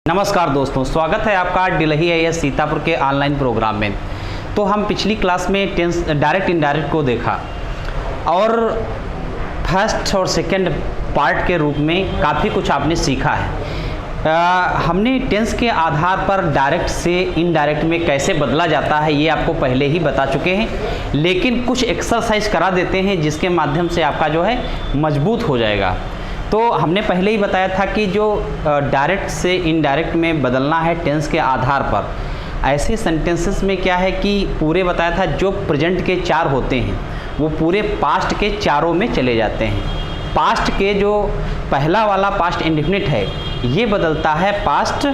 नमस्कार दोस्तों, स्वागत है आपका डिलही आईएएस सीतापुर के ऑनलाइन प्रोग्राम में। तो हम पिछली क्लास में टेंस डायरेक्ट इनडायरेक्ट को देखा और फर्स्ट और सेकंड पार्ट के रूप में काफ़ी कुछ आपने सीखा है। हमने टेंस के आधार पर डायरेक्ट से इनडायरेक्ट में कैसे बदला जाता है ये आपको पहले ही बता चुके हैं, लेकिन कुछ एक्सरसाइज करा देते हैं जिसके माध्यम से आपका जो है मजबूत हो जाएगा। तो हमने पहले ही बताया था कि जो डायरेक्ट से इनडायरेक्ट में बदलना है टेंस के आधार पर, ऐसे सेंटेंसेस में क्या है कि पूरे बताया था जो प्रेजेंट के चार होते हैं वो पूरे पास्ट के चारों में चले जाते हैं। पास्ट के जो पहला वाला पास्ट इंडेफिनिट है ये बदलता है पास्ट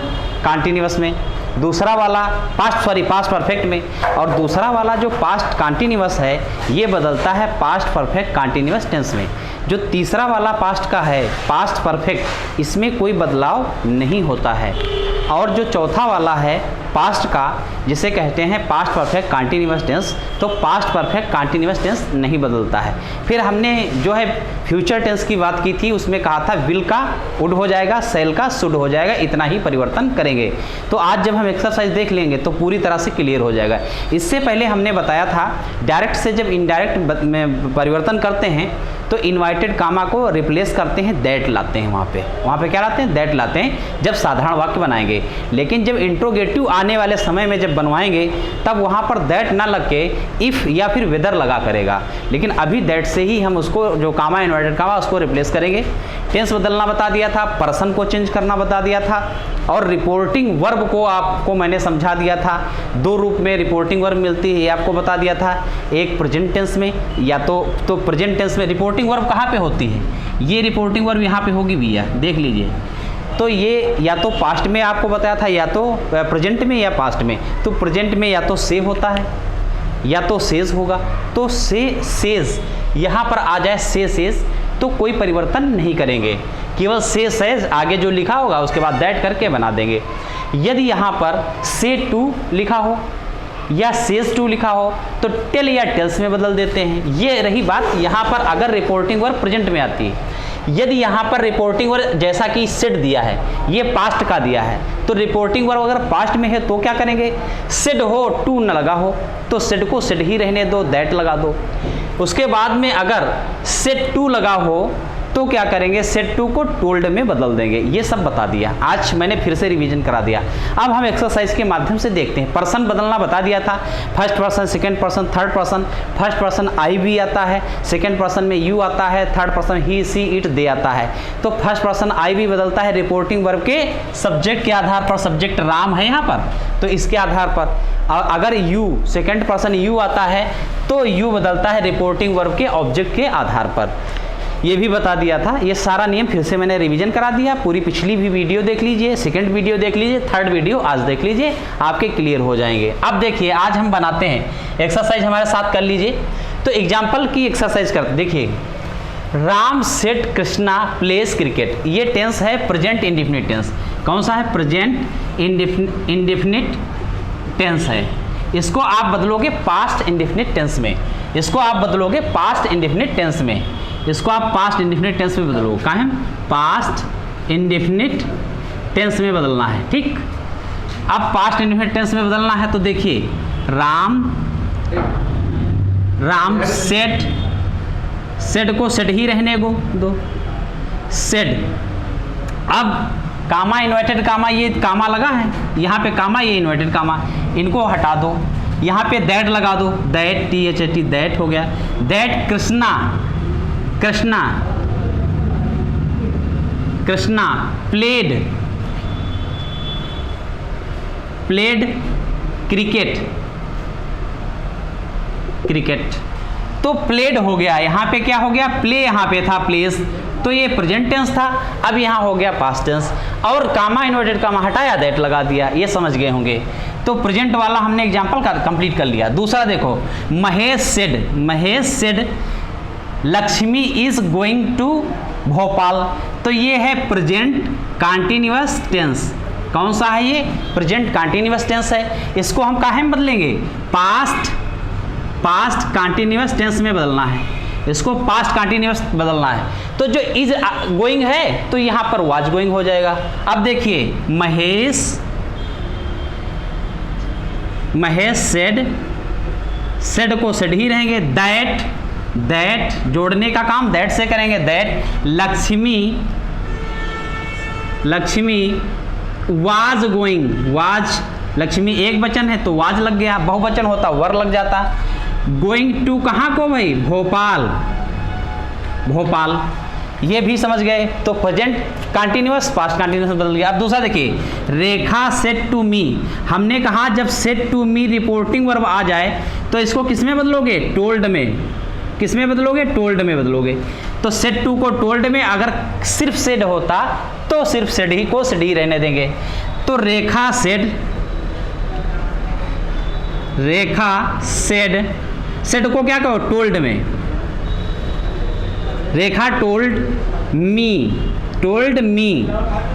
कॉन्टिन्यूअस में, दूसरा वाला पास्ट परफेक्ट में, और दूसरा वाला जो पास्ट कॉन्टिन्यूअस है ये बदलता है पास्ट परफेक्ट कॉन्टिन्यूअस टेंस में। जो तीसरा वाला पास्ट का है पास्ट परफेक्ट, इसमें कोई बदलाव नहीं होता है। और जो चौथा वाला है पास्ट का, जिसे कहते हैं पास्ट परफेक्ट कॉन्टिन्यूअस टेंस, तो पास्ट परफेक्ट कॉन्टिन्यूअस टेंस नहीं बदलता है। फिर हमने जो है फ्यूचर टेंस की बात की थी, उसमें कहा था विल का वुड हो जाएगा, सेल का शुड हो जाएगा, इतना ही परिवर्तन करेंगे। तो आज जब हम एक्सरसाइज देख लेंगे तो पूरी तरह से क्लियर हो जाएगा। इससे पहले हमने बताया था डायरेक्ट से जब इनडायरेक्ट में परिवर्तन करते हैं तो इन्वर्टेड कामा को रिप्लेस करते हैं दैट लाते हैं, वहाँ पे क्या लाते हैं, दैट लाते हैं जब साधारण वाक्य बनाएंगे। लेकिन जब इंट्रोगेटिव आने वाले समय में जब बनवाएंगे तब वहाँ पर दैट ना लग के इफ़ या फिर वेदर लगा करेगा, लेकिन अभी दैट से ही हम उसको जो कामा इन्वर्टेड कामा उसको रिप्लेस करेंगे। टेंस बदलना बता दिया था, पर्सन को चेंज करना बता दिया था, और रिपोर्टिंग वर्ब को आपको मैंने समझा दिया था। दो रूप में रिपोर्टिंग वर्ब मिलती है ये आपको बता दिया था, एक प्रेजेंट टेंस में या तो प्रेजेंट टेंस में रिपोर्टिंग वर्ब कहाँ पे होती है, ये रिपोर्टिंग वर्ब यहाँ पे होगी भैया, देख लीजिए। तो ये या तो पास्ट में आपको बताया था या तो प्रेजेंट में या पास्ट में। तो प्रेजेंट में या तो से होता है या तो सेज होगा, तो से सेज यहाँ पर आ जाए से सेज तो कोई परिवर्तन नहीं करेंगे, केवल से सेज आगे जो लिखा होगा उसके बाद दैट करके बना देंगे। यदि यहाँ पर से टू लिखा हो या सेज टू लिखा हो तो टेल या टेल्स में बदल देते हैं। ये रही बात यहाँ पर अगर रिपोर्टिंग वर्ब प्रेजेंट में आती है। यदि यहाँ पर रिपोर्टिंग वर्ब जैसा कि सेड दिया है ये पास्ट का दिया है, तो रिपोर्टिंग वर्ब अगर पास्ट में है तो क्या करेंगे, सेड हो टू न लगा हो तो सेड को सेड ही रहने दो, दैट लगा दो। उसके बाद में अगर सेड टू लगा हो तो क्या करेंगे, सेड टू को टोल्ड में बदल देंगे। ये सब बता दिया, आज मैंने फिर से रिवीजन करा दिया। अब हम एक्सरसाइज के माध्यम से देखते हैं। पर्सन बदलना बता दिया था, first person, second person, third person. First person I भी आता है, सेकंड पर्सन में यू आता है, third person he see it they आता है। तो फर्स्ट पर्सन आई भी बदलता है रिपोर्टिंग वर्ब के सब्जेक्ट के आधार पर, सब्जेक्ट राम है यहाँ पर तो इसके आधार पर। अगर यू सेकंड पर्सन यू आता है तो यू बदलता है रिपोर्टिंग वर्ब के ऑब्जेक्ट के आधार पर। ये भी बता दिया था। ये सारा नियम फिर से मैंने रिवीजन करा दिया। पूरी पिछली भी वीडियो देख लीजिए, सेकंड वीडियो देख लीजिए, थर्ड वीडियो आज देख लीजिए, आपके क्लियर हो जाएंगे। अब देखिए आज हम बनाते हैं एक्सरसाइज, हमारे साथ कर लीजिए। तो एग्जाम्पल की एक्सरसाइज करते देखिए। Ram set Krishna place cricket, ये टेंस है प्रेजेंट इंडेफिनिट टेंस। कौन सा है, प्रेजेंट इंडेफिनिट टेंस है। इसको आप बदलोगे पास्ट इंडेफिनिट टेंस में, इसको आप बदलोगे पास्ट इंडेफिनिट टेंस में, इसको आप पास्ट इंडेफिनिट टेंस में बदलोगे। कहाँ है, पास्ट इंडेफिनिट टेंस में बदलना है। ठीक, अब पास्ट इंडेफिनिट टेंस में बदलना है तो देखिए राम सेड को सेड ही रहने दो, सेड। अब कामा इन्वर्टेड कामा, ये कामा लगा है यहाँ पे कामा, ये इन्वर्टेड कामा, इनको हटा दो। यहाँ पे दैट लगा दो, दैट THAT दैट हो गया। That Krishna played cricket. तो प्लेड हो गया, यहाँ पे क्या हो गया, प्ले यहाँ पे था प्लेस, तो ये प्रेजेंट टेंस था, अब यहाँ हो गया पास्ट टेंस। और कामा इन्वर्टेड कामा हटाया, दैट लगा दिया। ये समझ गए होंगे। तो प्रेजेंट वाला हमने एग्जाम्पल कंप्लीट कर लिया। दूसरा देखो, Mahesh said Lakshmi is going to Bhopal, तो ये है प्रेजेंट कॉन्टिन्यूअस टेंस। कौन सा है ये, प्रेजेंट कॉन्टिन्यूअस टेंस है। इसको हम काहे में बदलेंगे, पास्ट कॉन्टिन्यूअस टेंस में बदलना है, इसको पास्ट कॉन्टिन्यूअस बदलना है। तो जो इज गोइंग है तो यहां पर वाज गोइंग हो जाएगा। अब देखिए महेश सेड को सेड ही रहेंगे। दैट जोड़ने का काम दैट से करेंगे। That Lakshmi was going. Lakshmi एक वचन है तो वाज लग गया, बहुवचन होता वर लग जाता। गोइंग टू कहाँ को भाई? भोपाल। ये भी समझ गए। तो प्रेजेंट कंटिन्यूअस पास्ट कंटिन्यूअस में बदल गया। अब दूसरा देखिए, रेखा सेड टू मी। हमने कहा जब said to me reporting verb आ जाए तो इसको किस में बदलोगे? टोल्ड में। किस में बदलोगे? टोल्ड में बदलोगे। तो सेड टू को टोल्ड में, अगर सिर्फ सेड होता तो सिर्फ सेड ही को सेड ही रहने देंगे। तो रेखा सेड को क्या कहो? टोल्ड में। रेखा टोल्ड मी।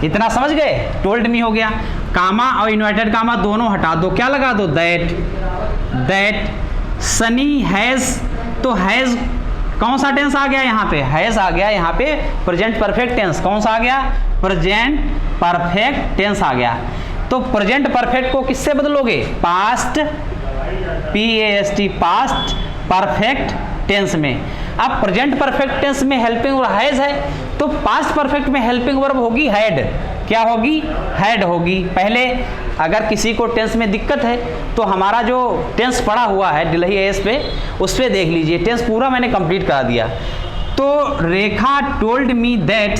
इतना समझ गए? टोल्ड मी हो गया। कामा और इन्वर्टेड कामा दोनों हटा दो, क्या लगा दो? That Sunny has. तो हैज कौन सा टेंस आ गया यहाँ पे? हैज आ गया यहाँ पे प्रेजेंट परफेक्ट टेंस। कौन सा आ गया? प्रेजेंट परफेक्ट टेंस आ गया। तो प्रेजेंट परफेक्ट को किससे बदलोगे? Past PAST past perfect tense में। अब प्रेजेंट परफेक्ट टेंस में हेल्पिंग वर्ब हैज है, तो पास्ट परफेक्ट में हेल्पिंग वर्ब होगी हैड। क्या होगी? हैड होगी। पहले अगर किसी को टेंस में दिक्कत है तो हमारा जो टेंस पड़ा हुआ है दिल्ही AS पे, उस पर देख लीजिए, टेंस पूरा मैंने कंप्लीट करा दिया। तो Rekha told me that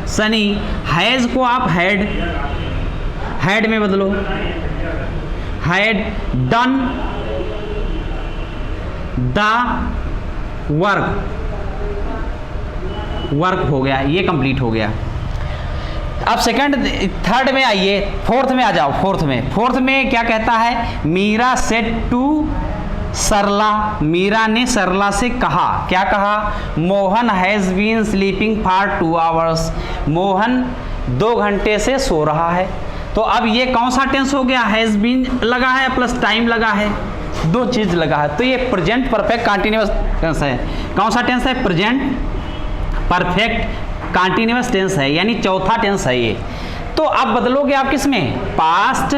Sunny has को आप हैड में बदलो। हैड डन द वर्क हो गया, ये कंप्लीट हो गया। अब थर्ड में आइए, फोर्थ में आ जाओ। फोर्थ में क्या कहता है? Meera said to Sarla. मीरा ने सरला से कहा। क्या कहा? Mohan has been sleeping for 2 hours. Mohan 2 घंटे से सो रहा है। तो अब ये कौन सा टेंस हो गया? हैज बीन लगा है प्लस टाइम लगा है, 2 चीज लगा है। तो ये प्रेजेंट परफेक्ट कंटिन्यूअस टेंस है। कौन सा टेंस है? प्रेजेंट परफेक्ट कंटिन्यूअस टेंस है, यानी चौथा टेंस है ये। तो अब बदलोगे आप किस में? पास्ट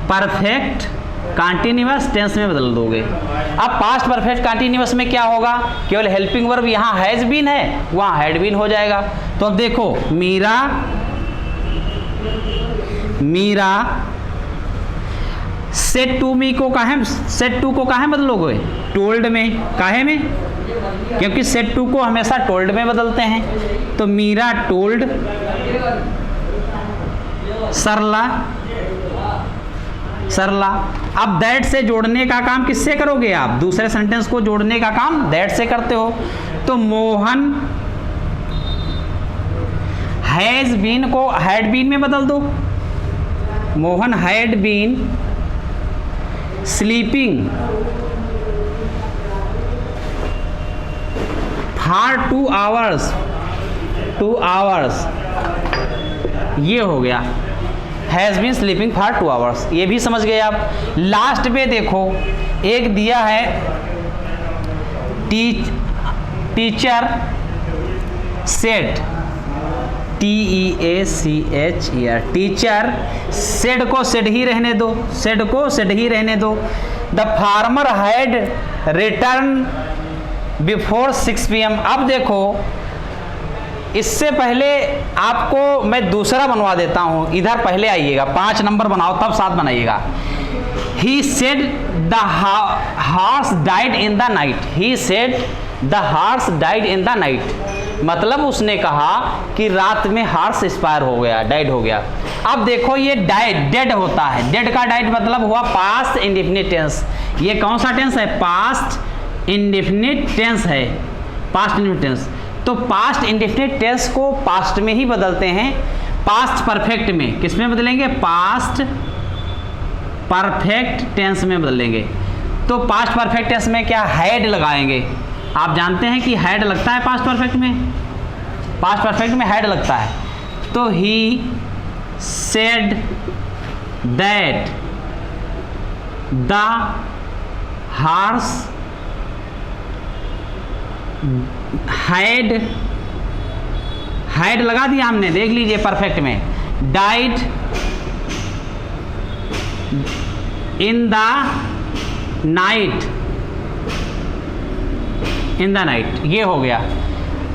परफेक्ट कंटिन्यूअस टेंस में बदल दोगे। अब पास्ट परफेक्ट कंटिन्यूअस में क्या होगा? केवल हेल्पिंग वर्ब यहाँ हैज बीन है, वहाँ हैड बीन हो जाएगा। तो अब देखो, मीरा सेड टू मी को सेड टू को काहे बदलोगे? टोल्ड में। काहे में? क्योंकि सेड टू को हमेशा टोल्ड में बदलते हैं। तो मीरा टोल्ड सरला। अब दैट से जोड़ने का काम किससे करोगे आप? दूसरे सेंटेंस को जोड़ने का काम दैट से करते हो। तो मोहन हैज बीन को हैड बीन में बदल दो। Mohan had been sleeping for 2 hours. ये हो गया, has been sleeping for 2 hours. ये भी समझ गए आप। लास्ट पे देखो, एक दिया है teacher said, TEACHER। Teacher said को सेड ही रहने दो। The farmer had return before 6 PM। अब देखो, इससे पहले आपको मैं दूसरा बनवा देता हूं। इधर पहले आइएगा, 5 नंबर बनाओ तब 7 बनाइएगा। He said the horse died in the night. He said the horse died in the night, मतलब उसने कहा कि रात में हॉर्स एक्सपायर हो गया, डाइड हो गया। अब देखो, ये डेड होता है। डेड का डाइड मतलब हुआ पास्ट इंडेफिनिट टेंस। ये कौन सा टेंस है? पास्ट इंडेफिनिट टेंस है। Past indefinite tense. तो पास्ट इंडेफिनिट टेंस को पास्ट में ही बदलते हैं। पास्ट परफेक्ट में किस में बदलेंगे? पास्ट परफेक्ट टेंस में बदलेंगे। तो पास्ट परफेक्ट टेंस में क्या? हैड लगाएंगे। आप जानते हैं कि हैड लगता है पास्ट परफेक्ट में। पास्ट परफेक्ट में हैड लगता है। तो he said that the horse had लगा दिया हमने, देख लीजिए परफेक्ट में, died in the night, in the night, ये हो गया।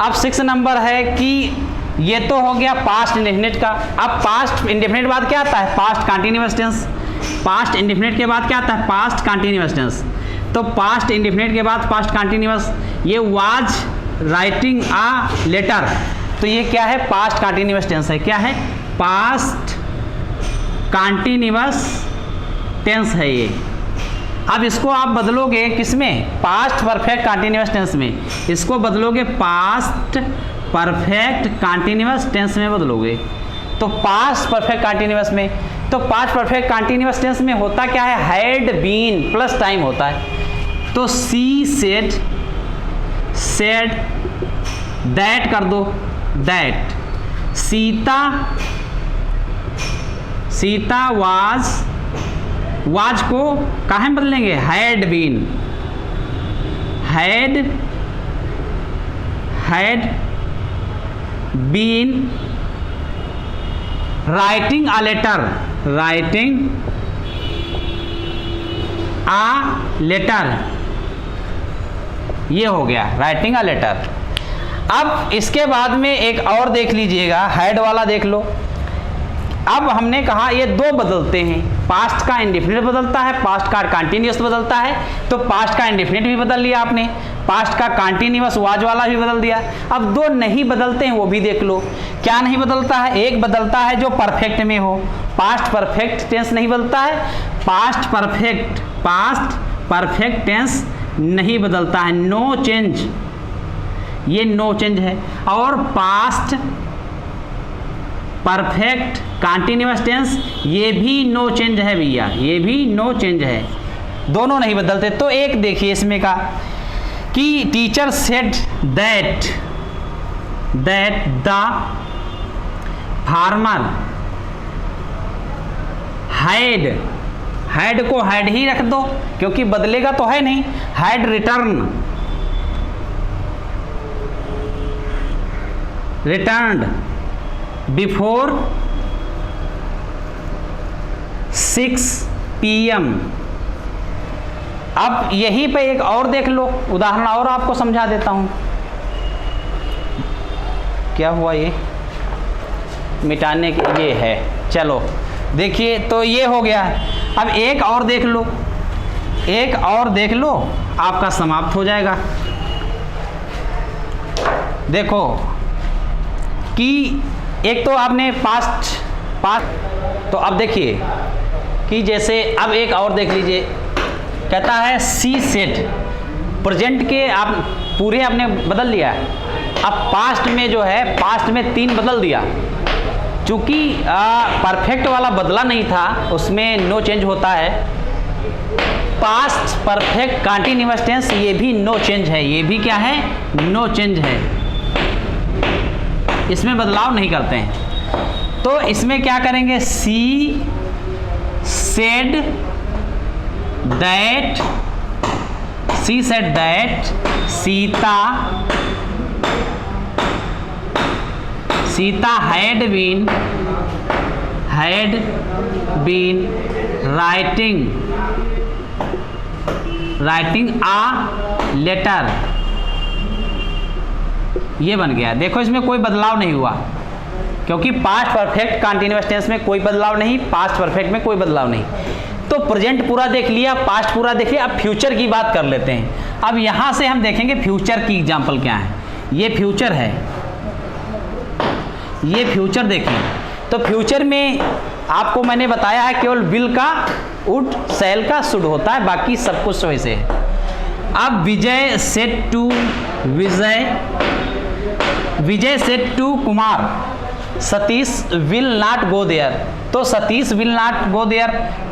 अब 6 नंबर है कि ये तो हो गया पास्ट इंडेफिनिट का। अब पास्ट इंडेफिनिट बाद क्या आता है? Past continuous tense. Past indefinite के बाद क्या आता है? Past continuous tense. तो पास्ट इंडेफिनिट के बाद पास्ट कंटीन्यूअस, ये वाज राइटिंग आ लेटर, तो ये क्या है? पास्ट कंटीन्यूअस टेंस है। क्या है? पास्ट कंटीन्यूअस टेंस है ये। अब इसको आप बदलोगे किसमें? पास्ट परफेक्ट कंटीन्यूअस टेंस में। इसको बदलोगे पास्ट परफेक्ट कंटीन्यूअस टेंस में बदलोगे। तो पास्ट परफेक्ट कंटीन्यूअस में, तो पास्ट परफेक्ट कंटीन्यूअस टेंस में होता क्या है? हैड बीन प्लस टाइम होता है। तो सी सेड, सेड, दैट कर दो, that. Sita, Sita was, was को कहाँ बदलेंगे? Had been, had, had been writing a letter, writing a letter, ये हो गया राइटिंग अ लेटर। अब इसके बाद में एक और देख लीजिएगा, हैड वाला देख लो। अब हमने कहा ये दो बदलते हैं, पास्ट का इंडेफिनिट बदलता है, पास्ट का कंटीन्यूअस बदलता है। तो पास्ट का इंडेफिनिट भी बदल लिया आपने, पास्ट का कंटीन्यूअस वाज वाला भी बदल दिया। अब दो नहीं बदलते हैं, वो भी देख लो। क्या नहीं बदलता है? एक बदलता है जो परफेक्ट में हो, पास्ट परफेक्ट टेंस नहीं बदलता है, पास्ट परफेक्ट टेंस नहीं बदलता है, नो चेंज, ये नो चेंज है। और पास्ट परफेक्ट कंटीन्यूअस टेंस, ये भी नो चेंज है भैया, ये भी नो चेंज है, दोनों नहीं बदलते। तो एक देखिए इसमें का कि teacher said that, that the farmer had, had को हैड ही रख दो क्योंकि बदलेगा तो है नहीं, had return, returned before 6 PM। अब यहीं पे एक और देख लो उदाहरण, और आपको समझा देता हूं। क्या हुआ? ये मिटाने के ये है, चलो देखिए, तो ये हो गया। अब एक और देख लो, एक और देख लो, आपका समाप्त हो जाएगा। देखो कि एक तो आपने पास्ट, तो अब देखिए कि जैसे अब एक और देख लीजिए, कहता है सी सेड, प्रेजेंट के आप पूरे आपने बदल लिया। अब पास्ट में जो है, पास्ट में 3 बदल दिया, चूंकि परफेक्ट वाला बदला नहीं था, उसमें नो चेंज होता है। पास्ट परफेक्ट कंटीन्यूअस टेंस, ये भी नो चेंज है, ये भी क्या है? नो चेंज है, इसमें बदलाव नहीं करते हैं। तो इसमें क्या करेंगे? She said that, she said that Sita, Sita had been writing a letter, ये बन गया। देखो इसमें कोई बदलाव नहीं हुआ क्योंकि पास्ट परफेक्ट कंटीन्यूअस टेंस में कोई बदलाव नहीं, पास्ट परफेक्ट में कोई बदलाव नहीं। तो प्रेजेंट पूरा देख लिया, पास्ट पूरा देख लिया। अब फ्यूचर की बात कर लेते हैं। अब यहां से हम देखेंगे फ्यूचर की एग्जांपल क्या है। ये फ्यूचर है, ये फ्यूचर देखिए। तो फ्यूचर में आपको मैंने बताया है केवल विल का वुड शैल का शुड होता है, बाकी सब कुछ वैसे है। अब Vijay said to, Vijay said to Kumar Satish will not go there. तो Satish will not go there,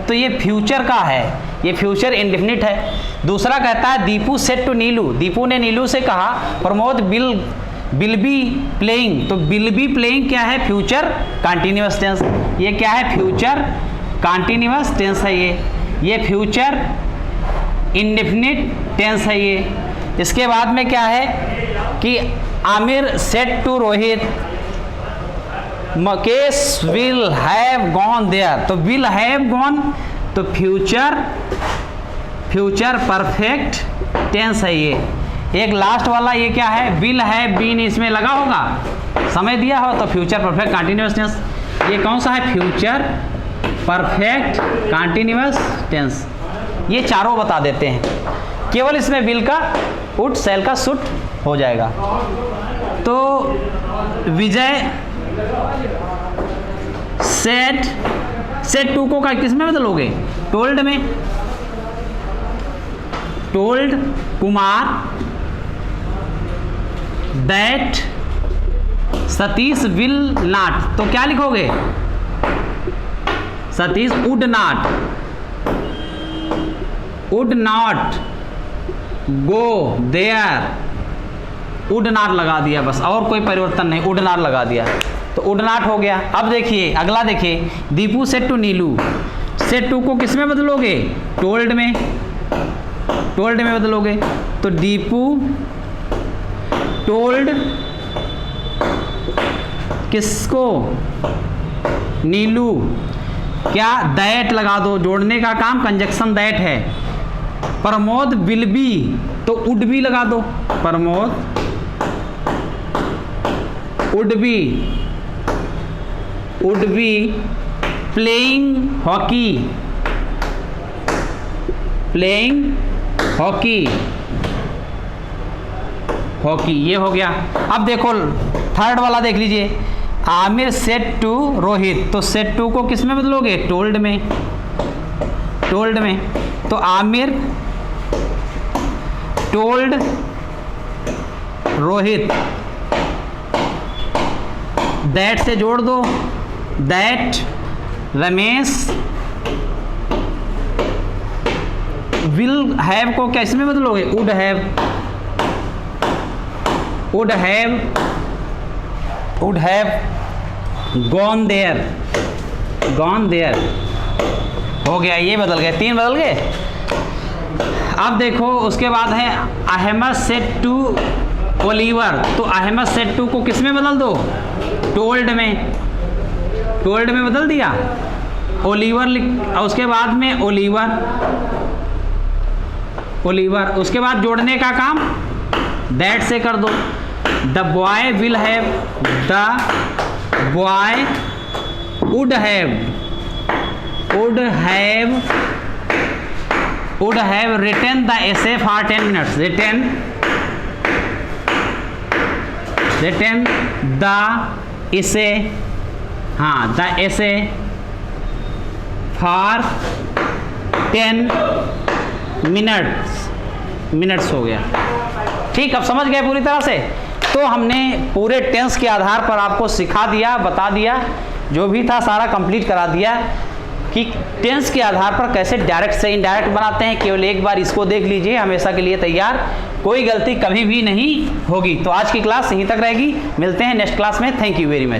तो ये फ्यूचर का है, ये फ्यूचर इंडेफिनिट है। दूसरा कहता है दीपू सेड टू नीलू, दीपू ने नीलू से कहा प्रमोद विल बी प्लेइंग। तो विल बी प्लेइंग क्या है? Future continuous tense. ये क्या है? फ्यूचर कंटिन्यूअस टेंस है ये फ्यूचर इंडेफिनिट टेंस है ये। इसके बाद में क्या है कि Aamir said to Rohit Mukesh will have gone there, तो विल हैव गॉन तो फ्यूचर परफेक्ट टेंस है ये। एक लास्ट वाला ये क्या है, विल हैव बीन, इसमें लगा होगा समय दिया हो तो फ्यूचर परफेक्ट कंटिन्यूअस टेंस। ये कौन सा है, फ्यूचर परफेक्ट कंटिन्यूअस टेंस। ये चारों बता देते हैं, केवल इसमें विल का वुड शैल का शुड हो जाएगा। तो विजय सेड टू को किस में बदलोगे, टोल्ड में। Told Kumar that Satish will not, तो क्या लिखोगे, Satish would not go there, would not लगा दिया बस, और कोई परिवर्तन नहीं, वुड नॉट लगा दिया तो वुड नॉट हो गया। अब देखिए अगला, देखिए Deepu said to Neelu, said to को किस में बदलोगे, टोल्ड में, टोल्ड में बदलोगे तो दीपू टोल्ड किसको, नीलू, क्या दैट लगा दो, जोड़ने का काम कंजक्शन दैट है। प्रमोद विल बी तो वुड बी लगा दो, Pramod would be playing hockey, ये हो गया। अब देखो थर्ड वाला देख लीजिए, आमिर सेड टू रोहित, तो सेड टू को किस में बदलोगे, टोल्ड में, तो आमिर टोल्ड रोहित, दैट से जोड़ दो, दैट रमेश विल हैव को क्या इसमें बदलोगे, वुड हैव गॉन देयर, हो गया, ये बदल गए, 3 बदल गए। अब देखो उसके बाद है अहमद सेड टू ओलिवर, तो अहमद सेड टू को किस में बदल दो, टोल्ड में बदल दिया, ओलिवर लिख, उसके बाद में ओलिवर, उसके बाद जोड़ने का काम दैट से कर दो, the boy will have, the boy would have written the essay for 10 minutes, written the essay, हाँ द एसे फॉर 10 मिनट्स हो गया। ठीक, अब समझ गए पूरी तरह से। तो हमने पूरे टेंस के आधार पर आपको सिखा दिया, बता दिया, जो भी था सारा कंप्लीट करा दिया कि टेंस के आधार पर कैसे डायरेक्ट से इनडायरेक्ट बनाते हैं। केवल एक बार इसको देख लीजिए, हमेशा के लिए तैयार, कोई गलती कभी भी नहीं होगी। तो आज की क्लास यहीं तक रहेगी, मिलते हैं नेक्स्ट क्लास में। Thank you very much.